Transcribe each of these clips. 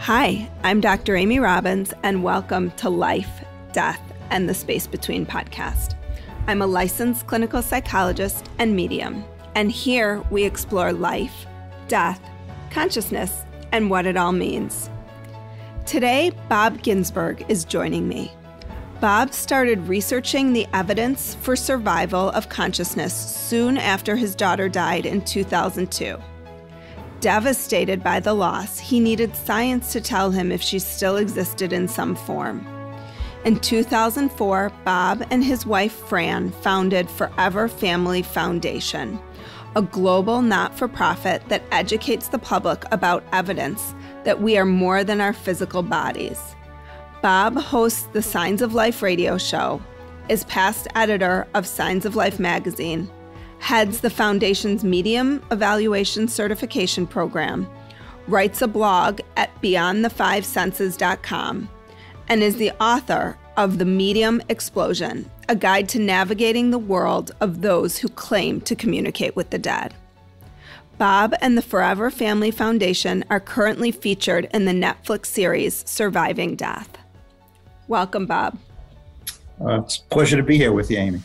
Hi, I'm Dr. Amy Robbins, and welcome to Life, Death, and the Space Between podcast. I'm a licensed clinical psychologist and medium, and here we explore life, death, consciousness, and what it all means. Today, Bob Ginsberg is joining me. Bob started researching the evidence for survival of consciousness soon after his daughter died in 2002. Devastated by the loss, he needed science to tell him if she still existed in some form. In 2004, Bob and his wife Phran founded Forever Family Foundation, a global not-for-profit that educates the public about evidence that we are more than our physical bodies. Bob hosts the Signs of Life radio show, is past editor of Signs of Life magazine, heads the Foundation's Medium Evaluation Certification Program, writes a blog at BeyondThe5Senses.com, and is the author of The Medium Explosion, a guide to navigating the world of those who claim to communicate with the dead. Bob and the Forever Family Foundation are currently featured in the Netflix series Surviving Death. Welcome, Bob. It's a pleasure to be here with you, Amy.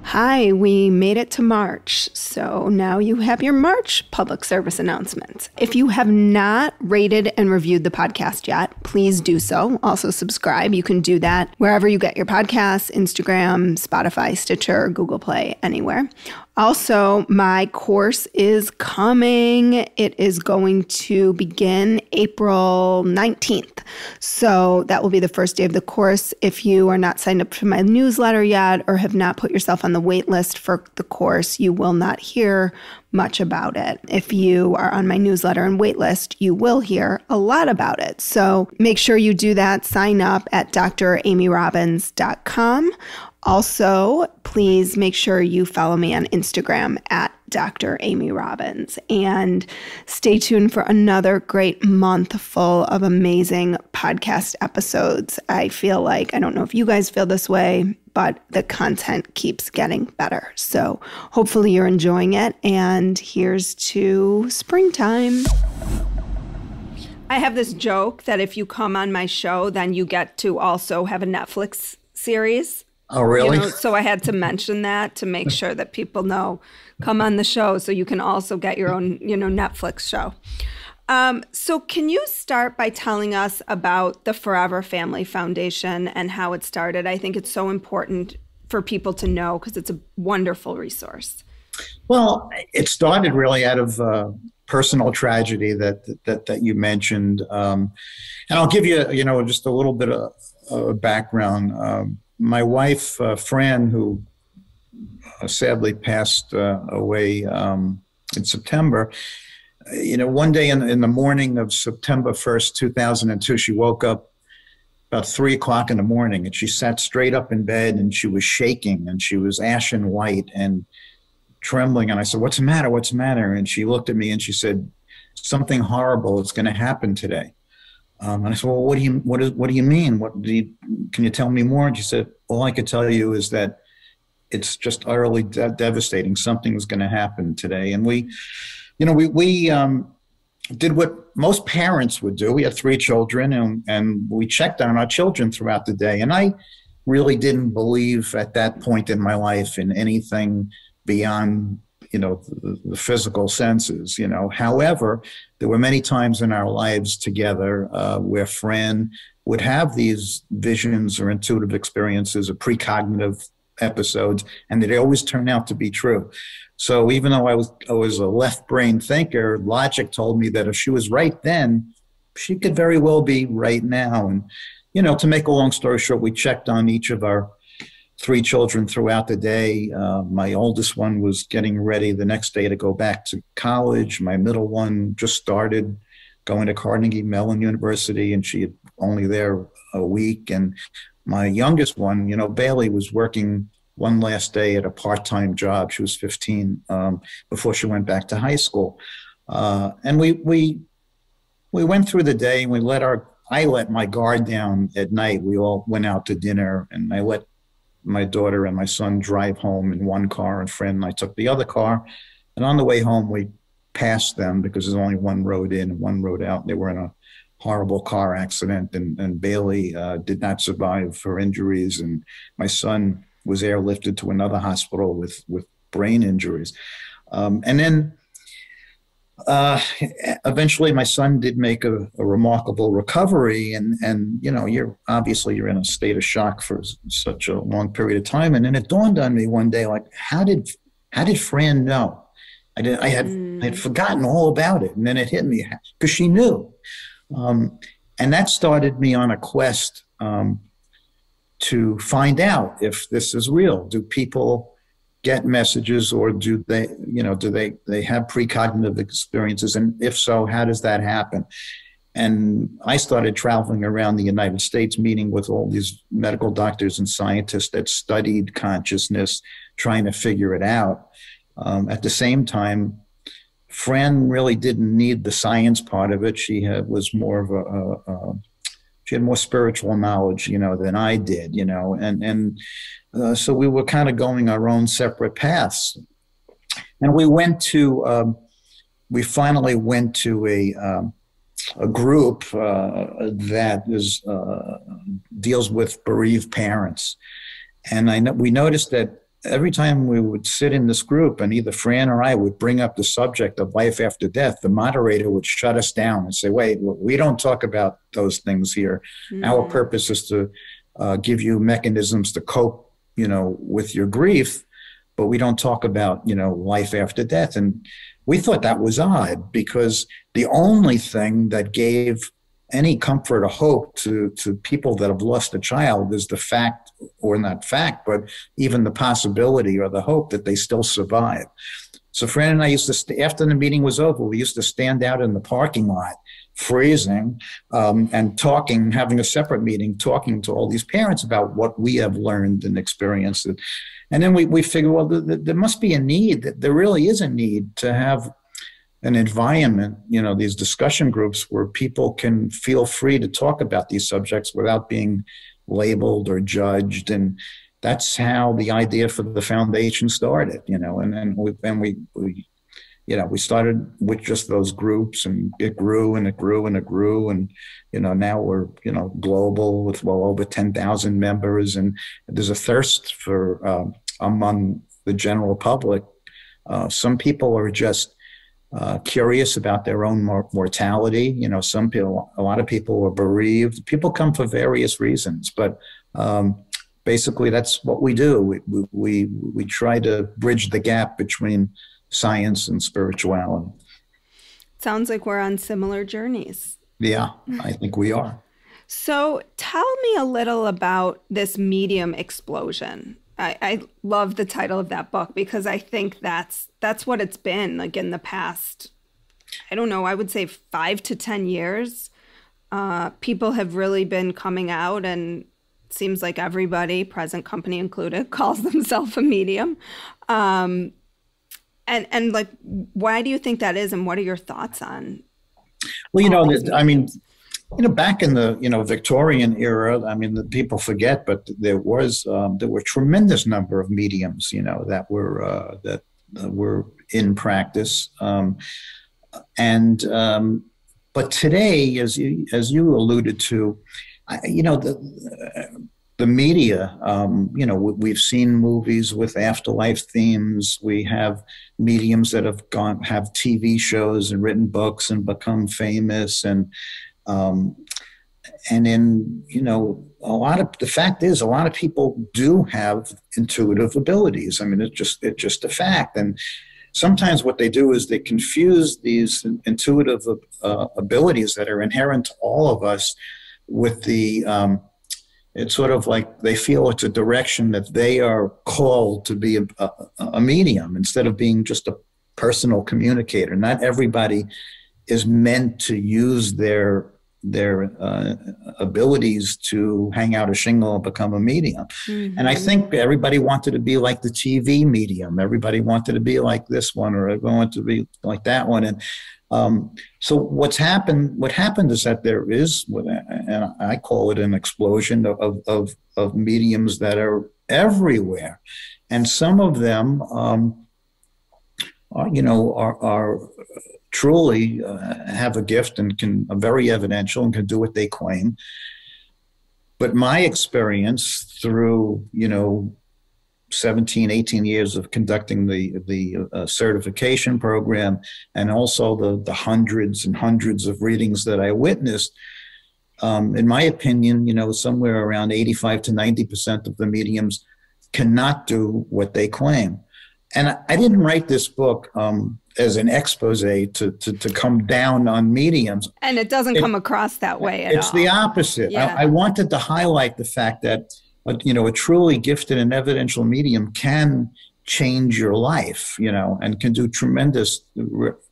Hi, we made it to March, so now you have your March public service announcements. If you have not rated and reviewed the podcast yet, please do so. Also subscribe. You can do that wherever you get your podcasts, Instagram, Spotify, Stitcher, Google Play, anywhere. Also, my course is coming. It is going to begin April 19th. So that will be the first day of the course. If you are not signed up for my newsletter yet or have not put yourself on the wait list for the course, you will not hear much about it. If you are on my newsletter and wait list, you will hear a lot about it. So make sure you do that. Sign up at dramyrobbins.com. Also, please make sure you follow me on Instagram at Dr. Amy Robbins, and stay tuned for another great month full of amazing podcast episodes. I feel like, I don't know if you guys feel this way, but the content keeps getting better. So hopefully you're enjoying it, and here's to springtime. I have this joke that if you come on my show, then you get to also have a Netflix series. Oh, really? So I had to mention that to make sure that people know, come on the show so you can also get your own, Netflix show. So can you start by telling us about the Forever Family Foundation and how it started? I think it's so important for people to know because it's a wonderful resource. Well, it started really out of personal tragedy that you mentioned. And I'll give you, just a little bit of background. My wife, Phran, who sadly passed away in September, one day in the morning of September 1st, 2002, she woke up about 3 o'clock in the morning, and she sat straight up in bed, and she was shaking, and she was ashen white and trembling. And I said, "What's the matter? What's the matter?" And she looked at me and she said, "Something horrible is going to happen today." And I said, "Well, what do you mean? Can you tell me more?" And she said, "All I could tell you is that it's just utterly devastating. Something was going to happen today." And we did what most parents would do. We had 3 children, and we checked on our children throughout the day. And I really didn't believe at that point in my life in anything beyond the physical senses. However, there were many times in our lives together where Phran would have these visions or intuitive experiences or precognitive episodes, and they always turn out to be true. So even though I was a left brain thinker, logic told me that if she was right then, she could very well be right now. And to make a long story short, we checked on each of our 3 children throughout the day. My oldest one was getting ready the next day to go back to college. My middle one just started going to Carnegie Mellon University, and she had only there a week. And my youngest one, Bailey, was working one last day at a part-time job. She was 15 before she went back to high school. And we went through the day, and I let my guard down at night. We all went out to dinner, and I let my daughter and my son drive home in one car, and Phran and I took the other car. And on the way home, we past them because there's only one road in and one road out. They were in a horrible car accident, and Bailey did not survive her injuries, and my son was airlifted to another hospital with brain injuries. And then eventually my son did make a remarkable recovery, and you're in a state of shock for such a long period of time. And then it dawned on me one day, like, how did Phran know? I had forgotten all about it, and then it hit me because she knew. And that started me on a quest to find out if this is real. Do people get messages, or do they have precognitive experiences? And if so, how does that happen? And I started traveling around the United States, meeting with all these medical doctors and scientists that studied consciousness, trying to figure it out. At the same time, Phran really didn't need the science part of it. She was more of she had more spiritual knowledge, than I did, and so we were kind of going our own separate paths. And we finally went to a group that deals with bereaved parents. And we noticed that every time we would sit in this group and either Phran or I would bring up the subject of life after death, the moderator would shut us down and say, wait, we don't talk about those things here. Mm-hmm. Our purpose is to give you mechanisms to cope, with your grief, but we don't talk about, life after death. And we thought that was odd, because the only thing that gave any comfort or hope to people that have lost a child is the fact, or not fact, but even the possibility or the hope that they still survive. So Phran and I used to, after the meeting was over, we used to stand out in the parking lot, freezing, and talking, having a separate meeting, talking to all these parents about what we have learned and experienced. And then we figured, well, there must be a need, that there really is a need to have an environment, these discussion groups where people can feel free to talk about these subjects without being labeled or judged. And that's how the idea for the foundation started, and then we started with just those groups, and it grew and it grew and it grew. And, now we're, global with well over 10,000 members, and there's a thirst for, among the general public. Some people are just curious about their own mortality. A lot of people are bereaved. People come for various reasons, but basically that's what we do. We try to bridge the gap between science and spirituality. Sounds like we're on similar journeys. Yeah, I think we are. So tell me a little about this medium explosion. I love the title of that book, because I think that's what it's been like in the past, I don't know, I would say 5 to 10 years. People have really been coming out, and it seems like everybody, present company included, calls themselves a medium. And like, why do you think that is, and what are your thoughts on? Well, back in the Victorian era, the people forget, but there were a tremendous number of mediums, that were in practice, but today, as you alluded to, the media, we've seen movies with afterlife themes. We have mediums that have TV shows and written books and become famous, and then, the fact is, a lot of people do have intuitive abilities. It's just a fact. And sometimes what they do is they confuse these intuitive abilities that are inherent to all of us with it's sort of like they feel it's a direction that they are called to be a medium, instead of being just a personal communicator. Not everybody is meant to use their abilities to hang out a shingle and become a medium. Mm-hmm. And I think everybody wanted to be like the TV medium. Everybody wanted to be like this one, or wanted to be like that one. And so what happened is that there is, and I call it an explosion of mediums that are everywhere. And some of them are truly have a gift and are very evidential and can do what they claim. But my experience through, 17, 18 years of conducting the certification program, and also the hundreds and hundreds of readings that I witnessed, in my opinion, somewhere around 85 to 90% of the mediums cannot do what they claim. And I didn't write this book as an expose to come down on mediums. And it doesn't come across that way at all. It's the opposite. Yeah. I wanted to highlight the fact that, a truly gifted and evidential medium can change your life, and can do tremendous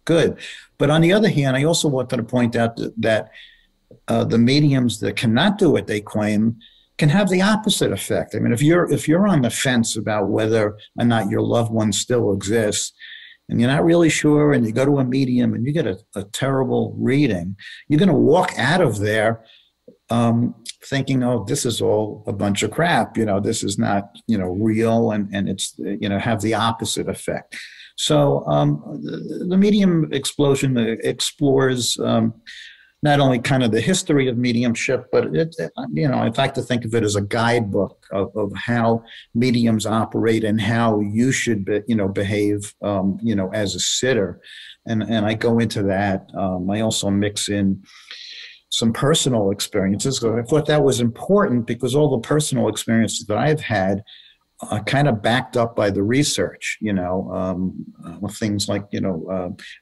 good. But on the other hand, I also wanted to point out that the mediums that cannot do what they claim can have the opposite effect. I mean, if you're on the fence about whether or not your loved one still exists, and you're not really sure, and you go to a medium and you get a terrible reading, you're going to walk out of there thinking, oh, this is all a bunch of crap. This is not, real, and it's, have the opposite effect. So the medium explosion explores not only kind of the history of mediumship, but I'd like to think of it as a guidebook of how mediums operate and how you should behave, as a sitter. And I go into that. I also mix in some personal experiences. So I thought that was important because all the personal experiences that I've had are kind of backed up by the research, things like,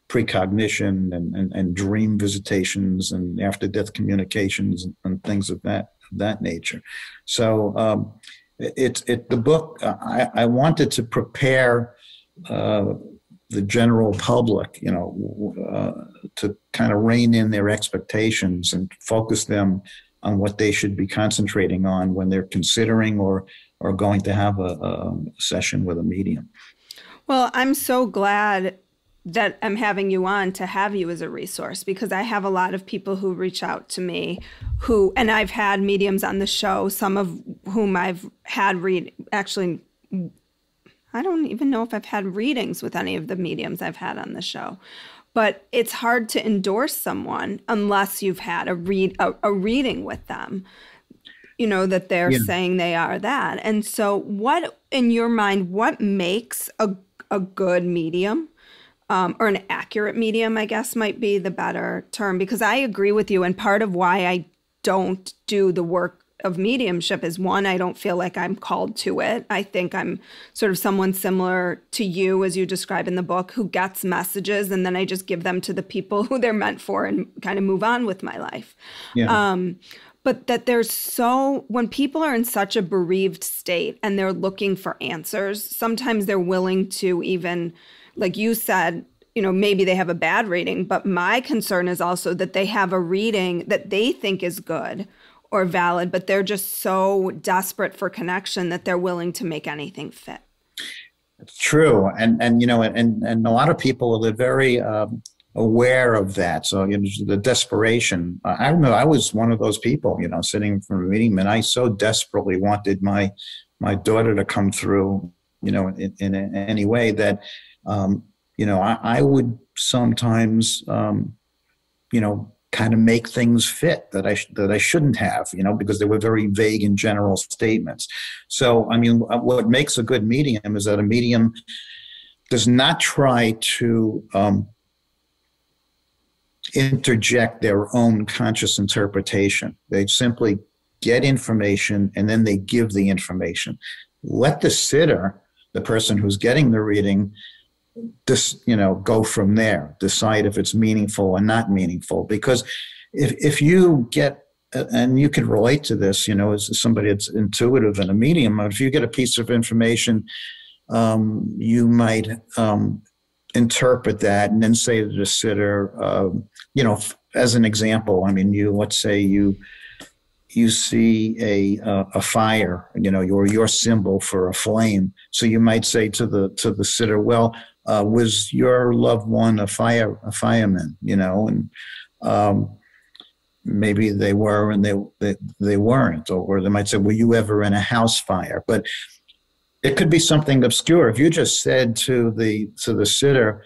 precognition and dream visitations and after-death communications and things of that nature. So the book, I wanted to prepare the general public, to kind of rein in their expectations and focus them on what they should be concentrating on when they're considering or going to have a session with a medium. Well, I'm so glad that I'm having you on to have you as a resource, because I have a lot of people who reach out to me and I've had mediums on the show, some of whom I've had actually, I don't even know if I've had readings with any of the mediums I've had on the show. But it's hard to endorse someone unless you've had a reading with them, that they're saying they are that. And so what, in your mind, what makes a good medium, or an accurate medium, I guess might be the better term? Because I agree with you. And part of why I don't do the work of mediumship is, one, I don't feel like I'm called to it. I think I'm sort of someone similar to you, as you describe in the book, who gets messages and then I just give them to the people who they're meant for and kind of move on with my life. Yeah. But that when people are in such a bereaved state and they're looking for answers, sometimes they're willing to even, like you said, maybe they have a bad reading, but my concern is also that they have a reading that they think is good or valid, but they're just so desperate for connection that they're willing to make anything fit. It's true. And a lot of people are very aware of that. So, the desperation. I remember I was one of those people, sitting from a meeting, and I so desperately wanted my daughter to come through, in any way that, I would sometimes, kind of make things fit that I shouldn't have, because they were very vague and general statements. So, what makes a good medium is that a medium does not try to interject their own conscious interpretation. They simply get information and then they give the information. Let the sitter, the person who's getting the reading, go from there, decide if it's meaningful or not meaningful. Because if you get, and you can relate to this, as somebody that's intuitive and a medium, if you get a piece of information, you might interpret that and then say to the sitter, as an example, let's say you see a fire, your symbol for a flame. So you might say to the sitter, well, was your loved one a fireman? And maybe they were and they weren't, or they might say, were you ever in a house fire? But It could be something obscure. If you just said to the sitter,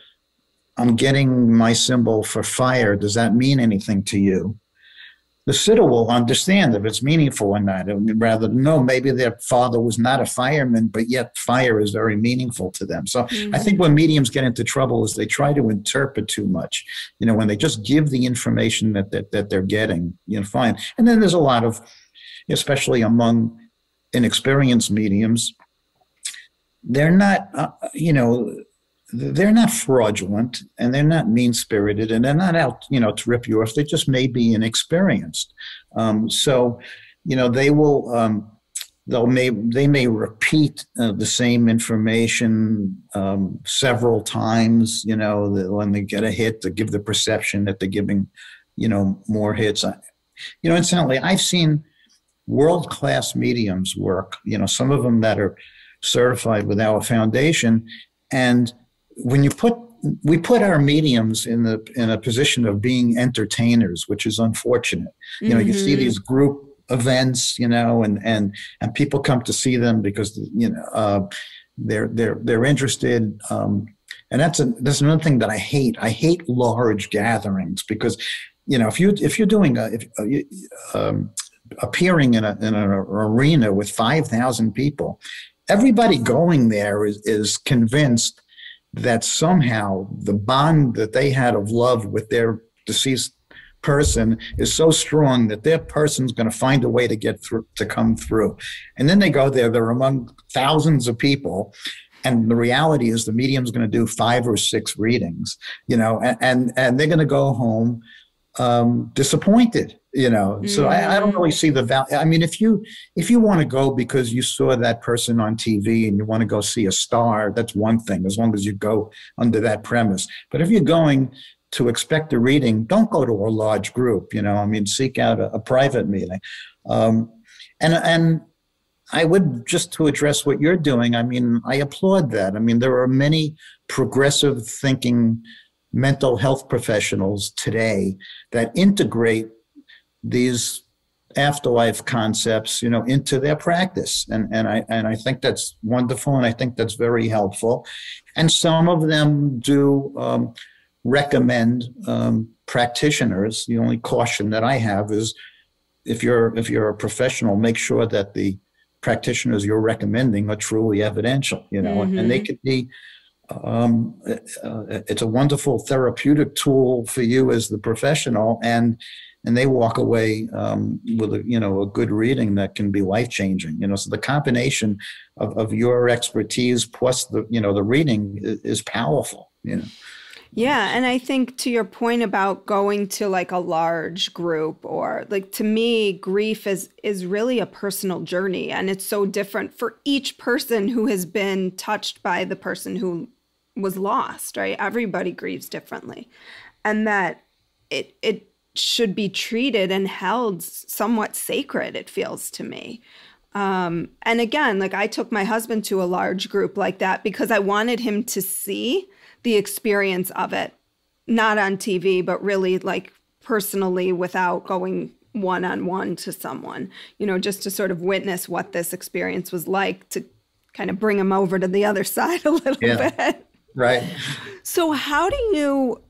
I'm getting my symbol for fire, does that mean anything to you? The sitter will understand if it's meaningful or not. Rather, no, maybe their father was not a fireman, but yet fire is very meaningful to them. So I think when mediums get into trouble is they try to interpret too much. When they just give the information that they're getting, fine. And then there's a lot of, especially among inexperienced mediums, they're not, they're not fraudulent and they're not mean-spirited and they're not out, to rip you off. They just may be inexperienced. So, they will, they may repeat the same information several times, when they get a hit to give the perception that they're giving, more hits. Incidentally, I've seen world-class mediums work, some of them that are certified with our foundation. And when we put our mediums in a position of being entertainers, which is unfortunate. You see these group events, and people come to see them because they're interested. And that's another thing that I hate. I hate large gatherings because if you're doing appearing in an arena with 5,000 people, everybody going there is convinced that somehow the bond that they had of love with their deceased person is so strong that their person's going to find a way to get through, to come through. And then they go there, they're among thousands of people. And the reality is the medium's going to do 5 or 6 readings, and they're going to go home disappointed. So I don't really see the value. I mean, if you want to go because you saw that person on TV and you want to go see a star, that's one thing, as long as you go under that premise. But if you're going to expect a reading, don't go to a large group, seek out a private meeting. And I would, just to address what you're doing, I applaud that. There are many progressive thinking mental health professionals today that integrate these afterlife concepts, into their practice. And I think that's wonderful. And I think that's very helpful. And some of them do recommend practitioners. The only caution that I have is if you're a professional, make sure that the practitioners you're recommending are truly evidential, and they could be, it's a wonderful therapeutic tool for you as the professional, and they walk away with a good reading that can be life-changing. So the combination of your expertise plus the reading is powerful. Yeah, and I think to your point about going to like a large group, or like, to me, grief is really a personal journey, and it's so different for each person who has been touched by the person who was lost, right? Everybody grieves differently, and that it should be treated and held somewhat sacred, it feels to me. And again, like, I took my husband to a large group like that because I wanted him to see the experience of it, not on TV, but really like personally, without going one-on-one to someone, just to sort of witness what this experience was like, to kind of bring him over to the other side a little bit. Right. So how do you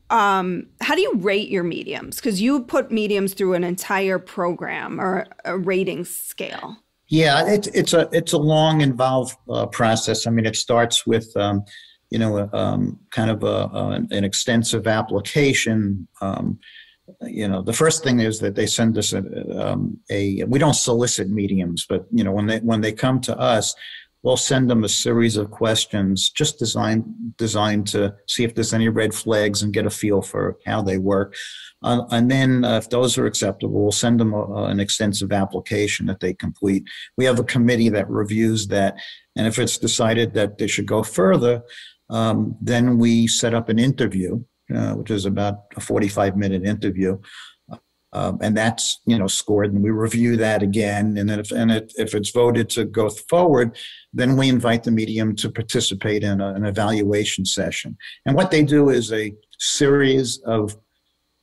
rate your mediums? Because you put mediums through an entire program or a rating scale. Yeah, it's a long, involved process. It starts with kind of an extensive application. The first thing is that they send us we don't solicit mediums, but when they come to us, we'll send them a series of questions just designed to see if there's any red flags and get a feel for how they work. And then if those are acceptable, we'll send them an extensive application that they complete. We have a committee that reviews that. And if it's decided that they should go further, then we set up an interview, which is about a 45-minute interview. And that's, scored, and we review that again. And then if it's voted to go forward, then we invite the medium to participate in an evaluation session. And what they do is a series of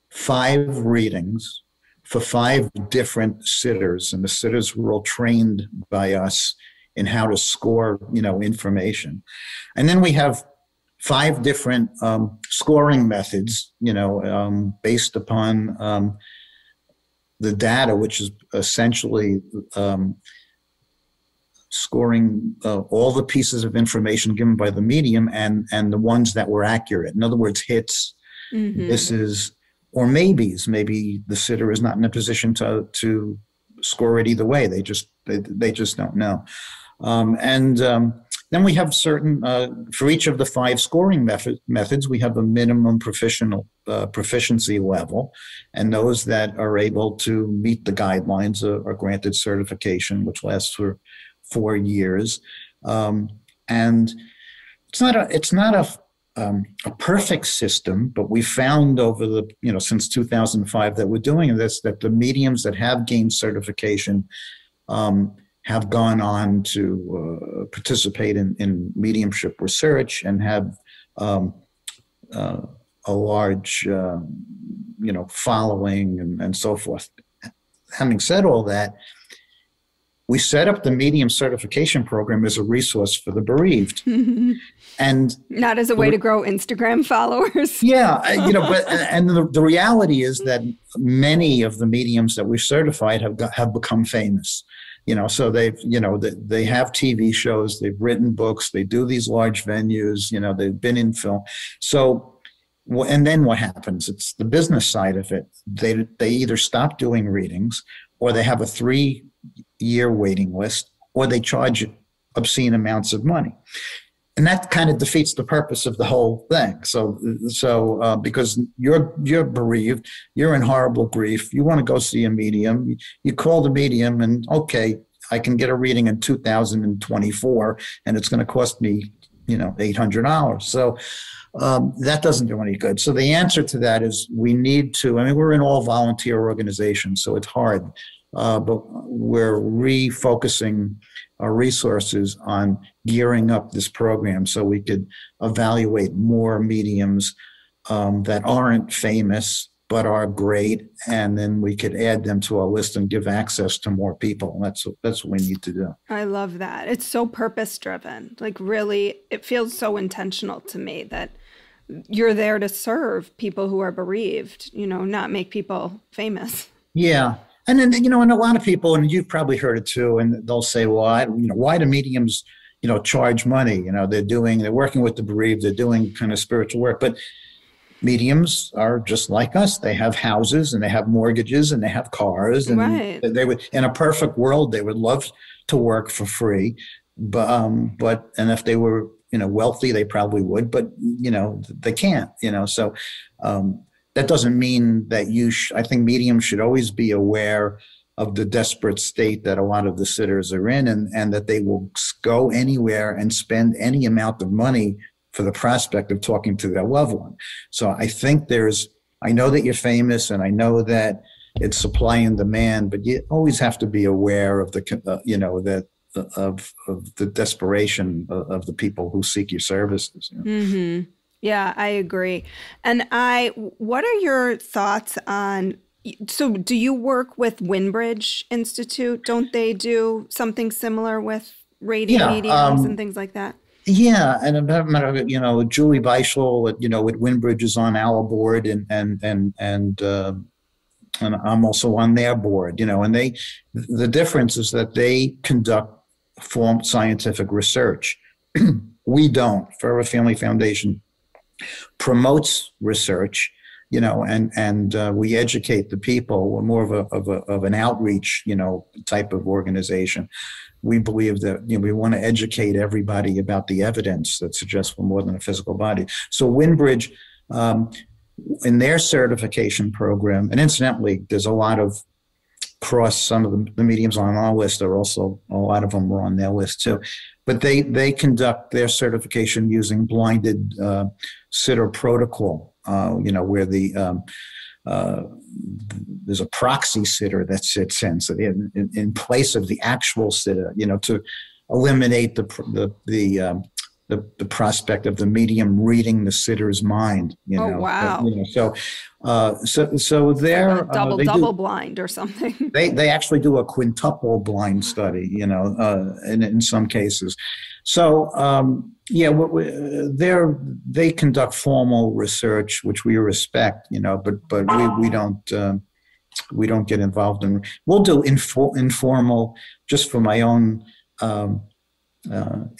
5 readings for 5 different sitters. And the sitters were all trained by us in how to score, information. And then we have 5 different scoring methods, based upon the data, which is essentially scoring all the pieces of information given by the medium and the ones that were accurate. In other words, hits, misses, or maybes. Maybe the sitter is not in a position to score it either way. They just don't know. Then we have certain, for each of the 5 scoring methods, we have a minimum proficiency level, and those that are able to meet the guidelines are granted certification, which lasts for 4 years. And it's not a perfect system, but we found over the, since 2005 that we're doing this, that the mediums that have gained certification have gone on to participate in mediumship research and have a large, following and so forth. Having said all that, we set up the medium certification program as a resource for the bereaved. And not as a way to grow Instagram followers. Yeah, but the reality is that many of the mediums that we certified have become famous. So they have TV shows, they've written books, they do these large venues, they've been in film. So, and then what happens? It's the business side of it. They either stop doing readings, or they have a 3-year waiting list, or they charge obscene amounts of money. And that kind of defeats the purpose of the whole thing. So because you're bereaved, you're in horrible grief, you want to go see a medium, you call the medium and, okay, I can get a reading in 2024 and it's going to cost me, $800. So that doesn't do any good. So the answer to that is we need to, we're an all volunteer organization, so it's hard, but we're refocusing our resources on gearing up this program so we could evaluate more mediums that aren't famous but are great, and then we could add them to our list and give access to more people. That's what we need to do. I love that. It's so purpose-driven. Like, really, it feels so intentional to me that you're there to serve people who are bereaved, not make people famous. Yeah. And then, and a lot of people, and you've probably heard it too, and they'll say, well, why do mediums, charge money? They're working with the bereaved, they're doing kind of spiritual work. But mediums are just like us. They have houses and they have mortgages and they have cars. And right. They would, in a perfect world, they would love to work for free. But if they were, wealthy, they probably would, but, they can't, so, that doesn't mean that I think mediums should always be aware of the desperate state that a lot of the sitters are in, and that they will go anywhere and spend any amount of money for the prospect of talking to their loved one. So I think I know that you're famous and I know that it's supply and demand, but you always have to be aware of of the desperation of the people who seek your services. Mm-hmm. Yeah, I agree. And what are your thoughts on, so do you work with Windbridge Institute? Don't they do something similar with radio mediums and things like that? Yeah, and Julie Beischel, with Windbridge is on our board, and I'm also on their board. And the difference is that they conduct formed scientific research. We don't. Forever Family Foundation promotes research, and we educate the people. We're more of an outreach, type of organization. We believe that we want to educate everybody about the evidence that suggests we're more than a physical body. So Windbridge, in their certification program, and incidentally, there's a lot of some of the mediums on our list are also, a lot of them are on their list too. But they conduct their certification using blinded sitter protocol, where there's a proxy sitter that sits in place of the actual sitter, to eliminate the the prospect of the medium reading the sitter's mind. Oh, wow. So they're like a double blind or something. They actually do a quintuple blind study, in some cases. So they conduct formal research, which we respect, but we don't get involved in. We'll do informal, just for my own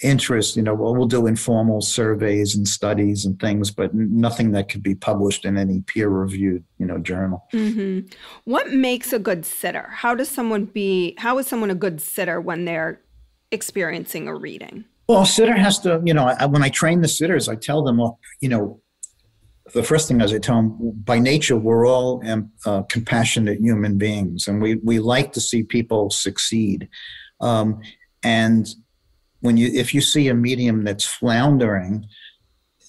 interest. We'll do informal surveys and studies and things, but nothing that could be published in any peer-reviewed, journal. Mm-hmm. What makes a good sitter? How is someone a good sitter when they're experiencing a reading? Well, a sitter has to, when I train the sitters, I tell them, the first thing is I tell them, by nature, we're all compassionate human beings, and we like to see people succeed. And if you see a medium that's floundering,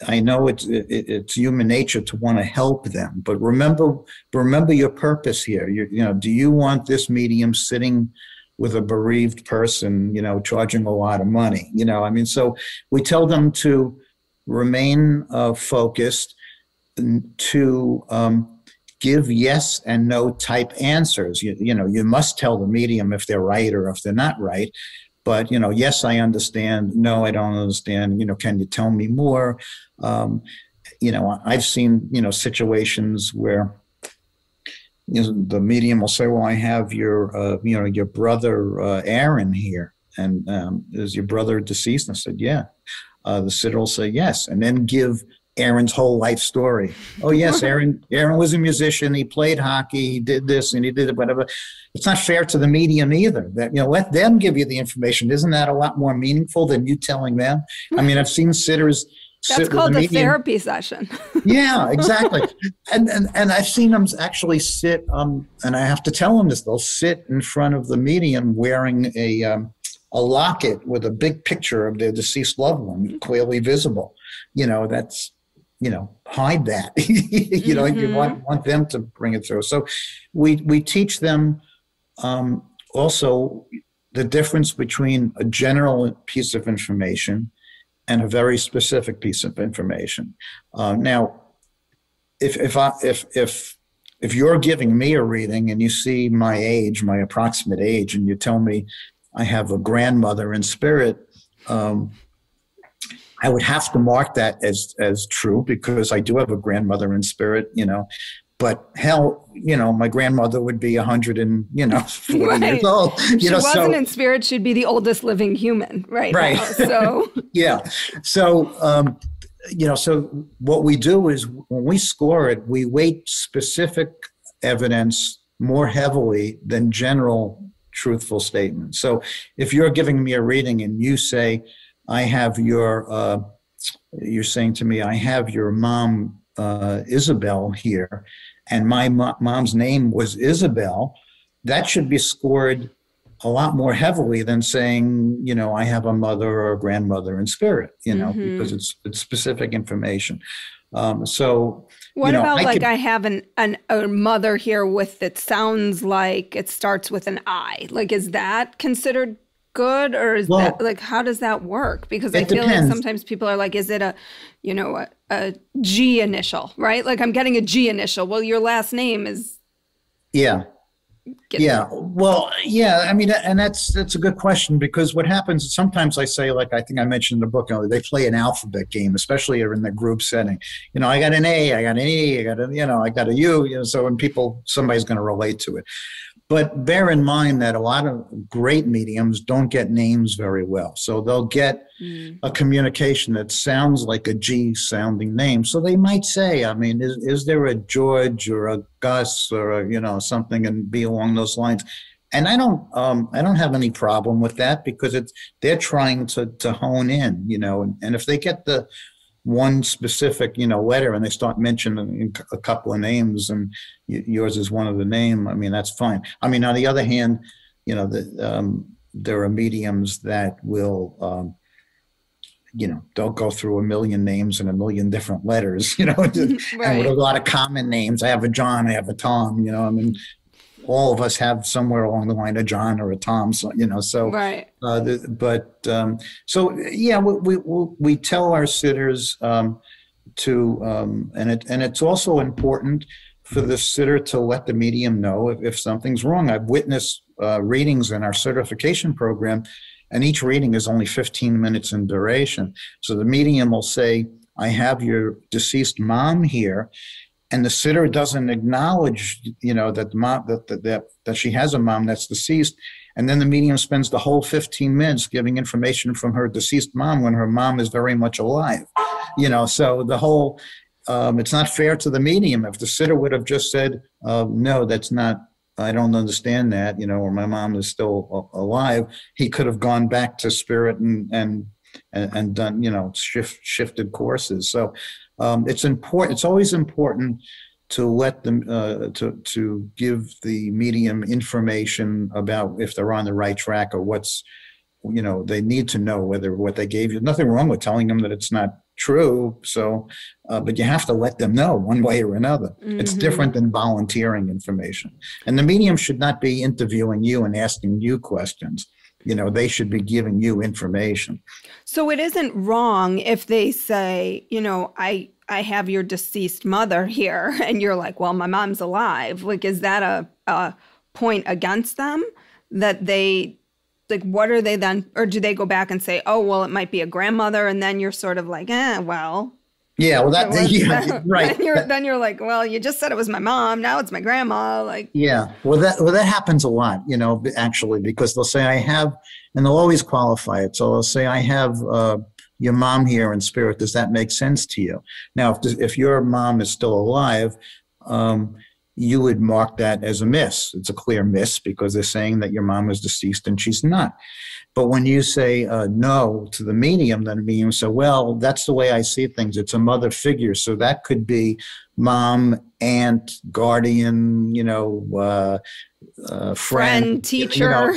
I know it's human nature to want to help them, but remember your purpose here. Do you want this medium sitting with a bereaved person, charging a lot of money? So we tell them to remain focused, to give yes and no type answers. You must tell the medium if they're right or if they're not right. But, yes, I understand. No, I don't understand. Can you tell me more? I've seen, situations where the medium will say, well, I have your brother Aaron here. And is your brother deceased? And I said, yeah. The sitter will say yes, and then give Aaron's whole life story. Oh, yes, Aaron was a musician. He played hockey. He did this and he did whatever. It's not fair to the medium either. That let them give you the information. Isn't that a lot more meaningful than you telling them? I mean, I've seen sitters. That's called a therapy session. Yeah, exactly. And I've seen them actually sit. And I have to tell them this. They'll sit in front of the medium wearing a locket with a big picture of their deceased loved one clearly visible. That's. Hide that. You want them to bring it through. So we teach them also the difference between a general piece of information and a very specific piece of information. Now, if you're giving me a reading and you see my age, my approximate age, and you tell me I have a grandmother in spirit, I would have to mark that as true, because I do have a grandmother in spirit, but hell, my grandmother would be 140 right. years old. She wasn't in spirit. She'd be the oldest living human right now, so. Yeah. So, so what we do is when we score it, we weight specific evidence more heavily than general truthful statements. So if you're giving me a reading and you say, I have you're saying to me, I have your mom, Isabel here, and my mom's name was Isabel, that should be scored a lot more heavily than saying, I have a mother or a grandmother in spirit, because it's specific information. So what about I have a mother here that sounds like it starts with an I, is that considered good, or is that how does that work? Because I feel like sometimes people are like, is it a G initial, right? I'm getting a G initial. Well, your last name is Well, yeah. I mean, and that's a good question, because what happens sometimes I say, I think I mentioned in the book, they play an alphabet game, especially in the group setting. I got an A, I got an E, I got I got a U. So when somebody's going to relate to it. But bear in mind that a lot of great mediums don't get names very well. So they'll get a communication that sounds like a G sounding name. So they might say, I mean, is there a George or a Gus or something, and be along those lines. And I don't have any problem with that, because they're trying to hone in, and if they get the one specific, letter, and they start mentioning a couple of names, and yours is one of the name, I mean, that's fine. I mean, on the other hand, there are mediums that will, they'll go through a million names and a million different letters, right. And with a lot of common names. I have a John, I have a Tom, I mean, all of us have somewhere along the line a John or a Tom, so, so, Right. So yeah, we tell our sitters, and it's also important for the sitter to let the medium know if something's wrong. I've witnessed readings in our certification program, and each reading is only 15 minutes in duration. So the medium will say, I have your deceased mom here, and the sitter doesn't acknowledge, that the mom, that she has a mom that's deceased. And then the medium spends the whole 15 minutes giving information from her deceased mom when her mom is very much alive. So the whole, it's not fair to the medium. If the sitter would have just said, no, that's not, I don't understand that, or my mom is still alive, he could have gone back to spirit and done, shifted courses. So it's important. It's always important to let them to give the medium information about if they're on the right track or what's, they need to know whether what they gave you. Nothing wrong with telling them that it's not true. So, but you have to let them know one way or another. Mm-hmm. It's different than volunteering information. And the medium should not be interviewing you and asking you questions. They should be giving you information. So it isn't wrong if they say, I have your deceased mother here, and you're like, well, my mom's alive. Like, is that a point against them that they, like, what are they then? Or do they go back and say, oh, well, it might be a grandmother. And then you're sort of like, well. Yeah, well, right. Then you're like, well, you just said it was my mom. Now it's my grandma. Like, yeah, well, that happens a lot, actually, because they'll say I have, and they'll always qualify it. So they'll say I have your mom here in spirit. Does that make sense to you? Now, if your mom is still alive, you would mark that as a miss. It's a clear miss because they're saying that your mom is deceased and she's not. But when you say no to the medium, then the medium say, well, that's the way I see things. It's a mother figure. So that could be mom, aunt, guardian, friend, teacher.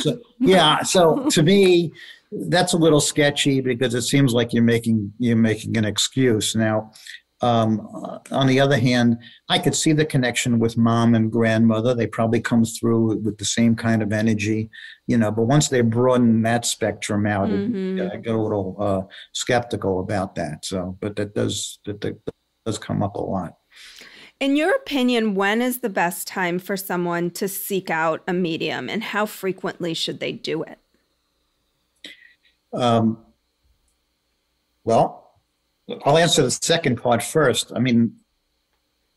So to me, that's a little sketchy because it seems like you're making an excuse. Now, on the other hand, I could see the connection with mom and grandmother. They probably come through with the same kind of energy, but once they broaden that spectrum out, I get a little skeptical about that. So, but that does come up a lot. In your opinion, when is the best time for someone to seek out a medium, and how frequently should they do it? Well, I'll answer the second part first. I mean,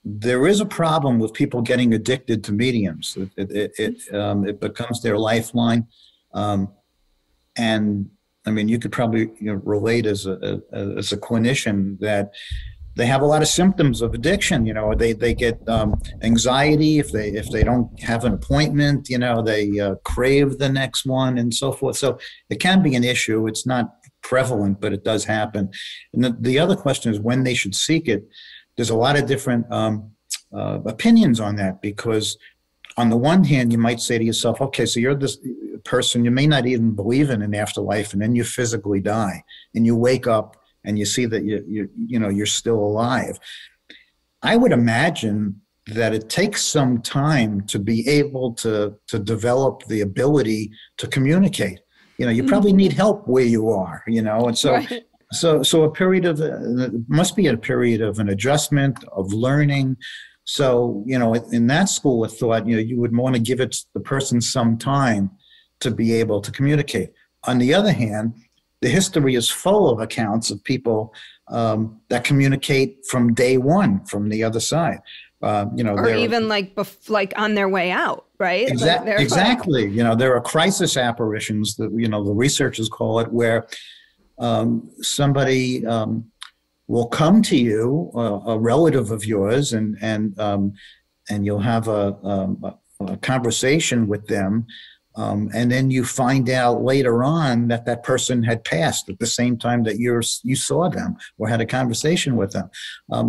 there is a problem with people getting addicted to mediums. It becomes their lifeline, and I mean, you could probably relate as a clinician that they have a lot of symptoms of addiction. They get anxiety if they don't have an appointment. They crave the next one and so forth. So it can be an issue. It's not prevalent, but it does happen. And the other question is when they should seek it. There's a lot of different opinions on that, because on the one hand, you might say to yourself, okay, so you're this person, you may not even believe in an afterlife, and then you physically die and you wake up and you see that you're still alive. I would imagine that it takes some time to be able to develop the ability to communicate. You probably need help where you are, and so, right. so a period of, must be a period of an adjustment, of learning. So, in that school of thought, you would want to give the person some time to be able to communicate. On the other hand, the history is full of accounts of people that communicate from day one from the other side. Or even like on their way out, right? Exactly. There are crisis apparitions that, the researchers call it, where somebody will come to you, a relative of yours, and you'll have a conversation with them. And then you find out later on that person had passed at the same time that you saw them or had a conversation with them.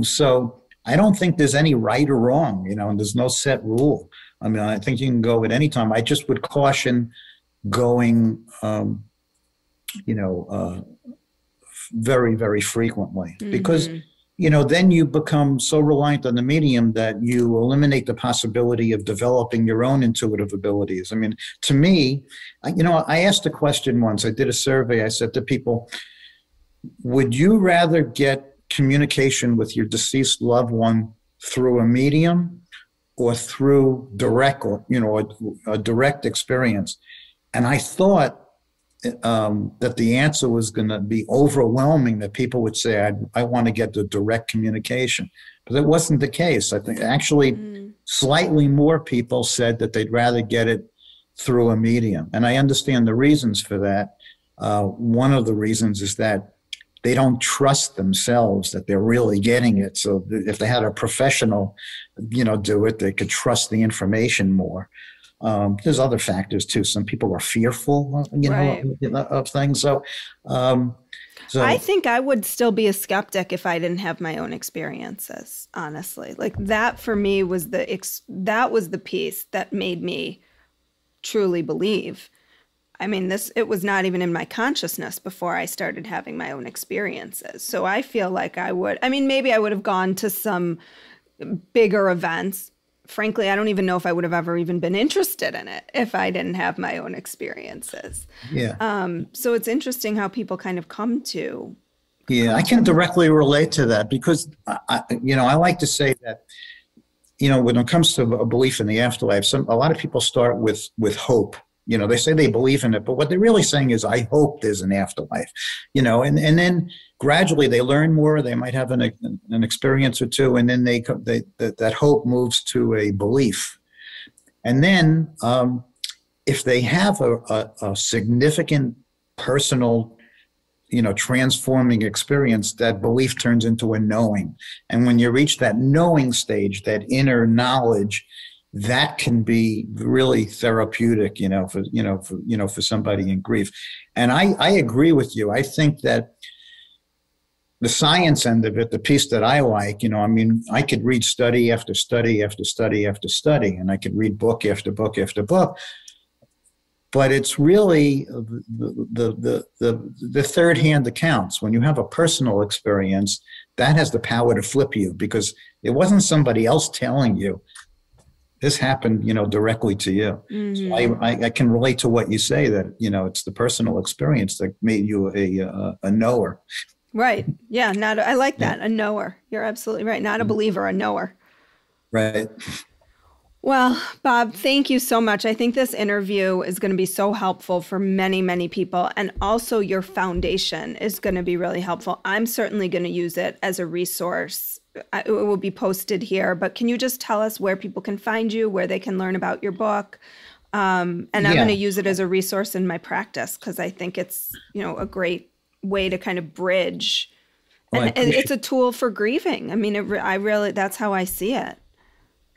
So I don't think there's any right or wrong, and there's no set rule. I mean, I think you can go at any time. I just would caution going, very, very frequently, because then you become so reliant on the medium that you eliminate the possibility of developing your own intuitive abilities. I mean, to me, I asked a question once. I did a survey. I said to people, would you rather get communication with your deceased loved one through a medium or through a direct experience? And I thought that the answer was going to be overwhelming, that people would say, I want to get the direct communication. But that wasn't the case. I think actually slightly more people said that they'd rather get it through a medium. And I understand the reasons for that. One of the reasons is that they don't trust themselves that they're really getting it. So if they had a professional, do it, they could trust the information more. There's other factors too. Some people are fearful, of things. So I think I would still be a skeptic if I didn't have my own experiences. Honestly, like that for me was that was the piece that made me truly believe. I mean, it was not even in my consciousness before I started having my own experiences. So I feel like maybe I would have gone to some bigger events. Frankly, I don't even know if I would have ever even been interested in it if I didn't have my own experiences. Yeah. So it's interesting how people kind of come to. Yeah, I can directly relate to that because, I like to say that, when it comes to a belief in the afterlife, a lot of people start with hope. They say they believe in it, but what they're really saying is, I hope there's an afterlife, and then gradually they learn more. They might have an experience or two, and then that hope moves to a belief. And then if they have a significant personal, transforming experience, that belief turns into a knowing. And when you reach that knowing stage, that inner knowledge, that can be really therapeutic, for somebody in grief. And I agree with you. I think that the science end of it, the piece that I like, I could read study after study after study after study, and I could read book after book after book. But it's really the third hand that counts. When you have a personal experience, that has the power to flip you, because it wasn't somebody else telling you. This happened, directly to you. Mm-hmm. So I can relate to what you say, that, it's the personal experience that made you a knower. Right. Yeah. I like that. A knower. You're absolutely right. Not a believer, a knower. Right. Well, Bob, thank you so much. I think this interview is going to be so helpful for many, many people. And also your foundation is going to be really helpful. I'm certainly going to use it as a resource. It will be posted here, but can you just tell us where people can find you, where they can learn about your book? And I'm going to use it as a resource in my practice, because I think it's, a great way to kind of bridge. And it's a tool for grieving. I mean, that's how I see it.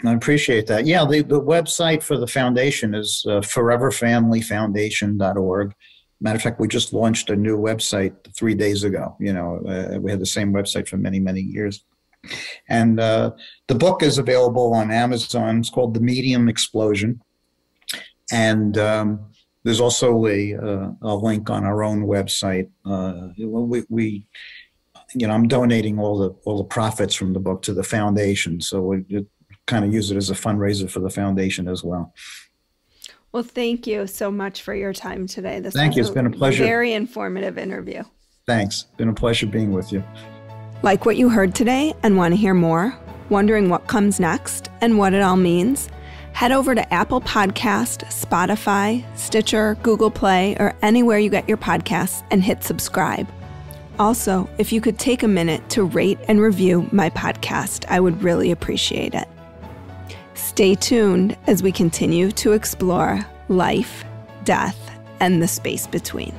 I appreciate that. Yeah, the website for the foundation is foreverfamilyfoundation.org. Matter of fact, we just launched a new website 3 days ago. We had the same website for many, many years. And the book is available on Amazon. It's called The Medium Explosion. And there's also a link on our own website. I'm donating all the profits from the book to the foundation. So we kind of use it as a fundraiser for the foundation as well. Well, thank you so much for your time today. Thank you. It's been a pleasure. Very informative interview. Thanks. It's been a pleasure being with you. Like what you heard today and want to hear more? Wondering what comes next and what it all means? Head over to Apple Podcast, Spotify, Stitcher, Google Play, or anywhere you get your podcasts and hit subscribe. Also, if you could take a minute to rate and review my podcast, I would really appreciate it. Stay tuned as we continue to explore life, death, and the space between.